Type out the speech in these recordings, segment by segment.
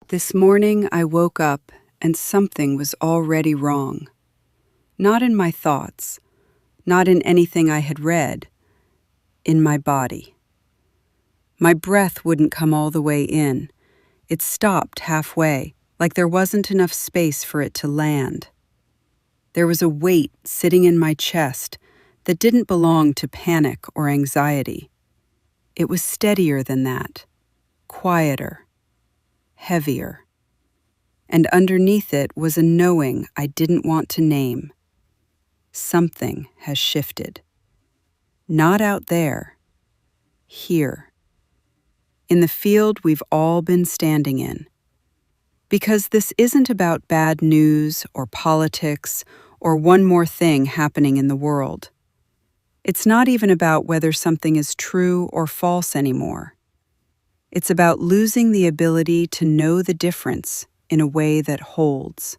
This morning I woke up and something was already wrong. Not in my thoughts, not in anything I had read, in my body. My breath wouldn't come all the way in. It stopped halfway, like there wasn't enough space for it to land. There was a weight sitting in my chest that didn't belong to panic or anxiety. It was steadier than that, quieter, heavier. And underneath it was a knowing I didn't want to name. Something has shifted. Not out there, here. In the field we've all been standing in. Because this isn't about bad news or politics or one more thing happening in the world. It's not even about whether something is true or false anymore. It's about losing the ability to know the difference in a way that holds.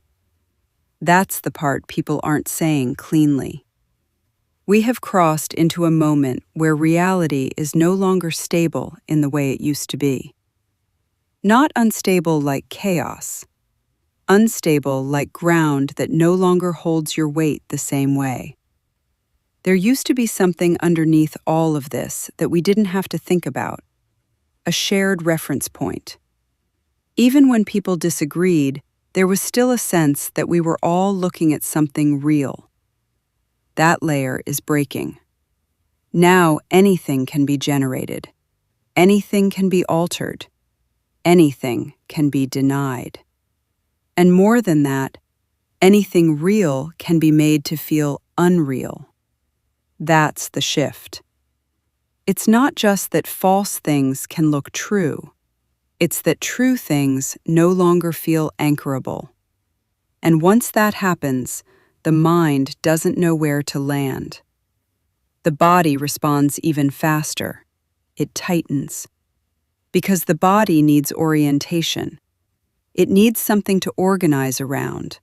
That's the part people aren't saying cleanly. We have crossed into a moment where reality is no longer stable in the way it used to be. Not unstable like chaos, unstable like ground that no longer holds your weight the same way. There used to be something underneath all of this that we didn't have to think about, a shared reference point. Even when people disagreed, there was still a sense that we were all looking at something real. That layer is breaking. Now anything can be generated. Anything can be altered. Anything can be denied. And more than that, anything real can be made to feel unreal. That's the shift. It's not just that false things can look true. It's that true things no longer feel anchorable. And once that happens, the mind doesn't know where to land. The body responds even faster. It tightens. Because the body needs orientation. It needs something to organize around,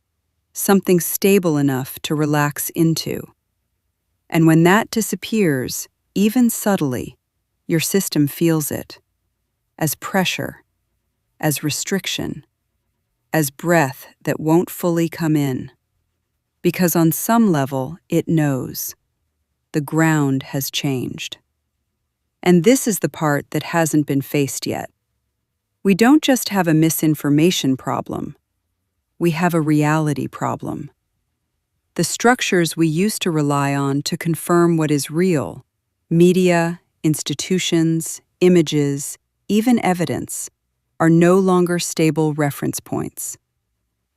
something stable enough to relax into. And when that disappears, even subtly, your system feels it, as pressure, as restriction, as breath that won't fully come in. Because on some level, it knows. The ground has changed. And this is the part that hasn't been faced yet. We don't just have a misinformation problem. We have a reality problem. The structures we used to rely on to confirm what is real, media, institutions, images, even evidence, are no longer stable reference points.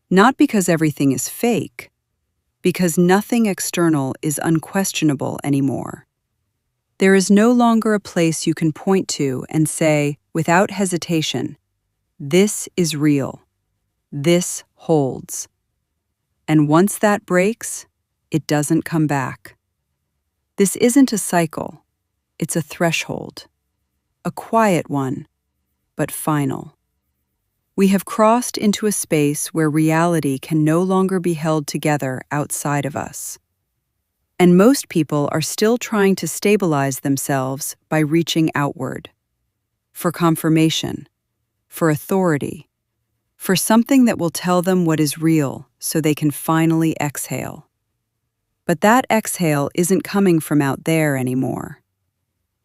Not because everything is fake, because nothing external is unquestionable anymore. There is no longer a place you can point to and say, without hesitation, this is real. This holds. And once that breaks, it doesn't come back. This isn't a cycle. It's a threshold. A quiet one, but final. We have crossed into a space where reality can no longer be held together outside of us. And most people are still trying to stabilize themselves by reaching outward. For confirmation, for authority, for something that will tell them what is real so they can finally exhale. But that exhale isn't coming from out there anymore.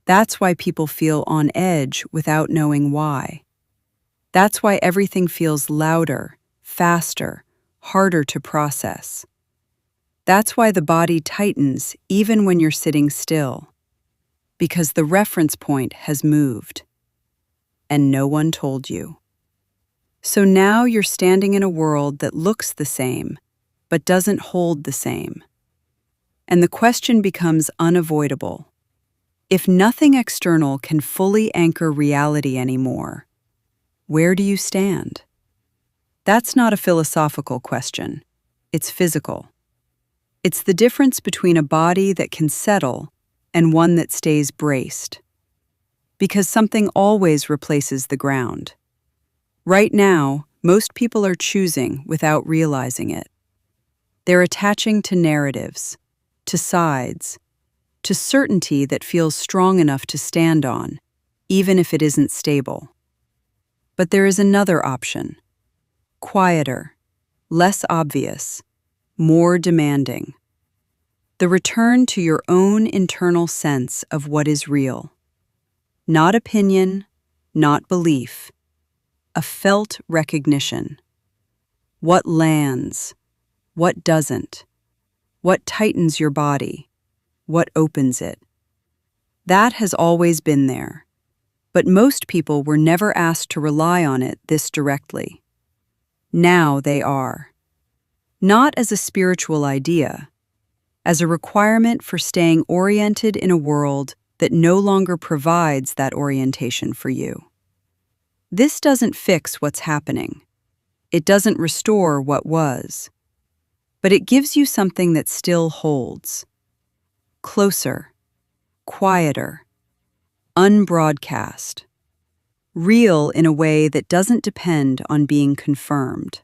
That's why people feel on edge without knowing why. That's why everything feels louder, faster, harder to process. That's why the body tightens even when you're sitting still. Because the reference point has moved. And no one told you. So now you're standing in a world that looks the same, but doesn't hold the same. And the question becomes unavoidable. If nothing external can fully anchor reality anymore, where do you stand? That's not a philosophical question. It's physical. It's the difference between a body that can settle and one that stays braced. Because something always replaces the ground. Right now, most people are choosing without realizing it. They're attaching to narratives, to sides, to certainty that feels strong enough to stand on, even if it isn't stable. But there is another option, quieter, less obvious, more demanding. The return to your own internal sense of what is real. Not opinion, not belief. A felt recognition. What lands, what doesn't, what tightens your body, what opens it. That has always been there, but most people were never asked to rely on it this directly. Now they are. Not as a spiritual idea, as a requirement for staying oriented in a world that no longer provides that orientation for you. This doesn't fix what's happening. It doesn't restore what was. But it gives you something that still holds. Closer, quieter, unbroadcast, real in a way that doesn't depend on being confirmed.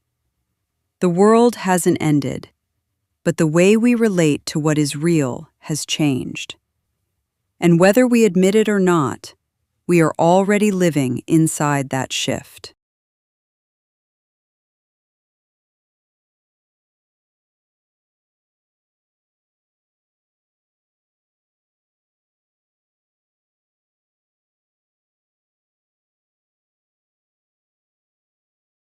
The world hasn't ended, but the way we relate to what is real has changed. And whether we admit it or not, we are already living inside that shift.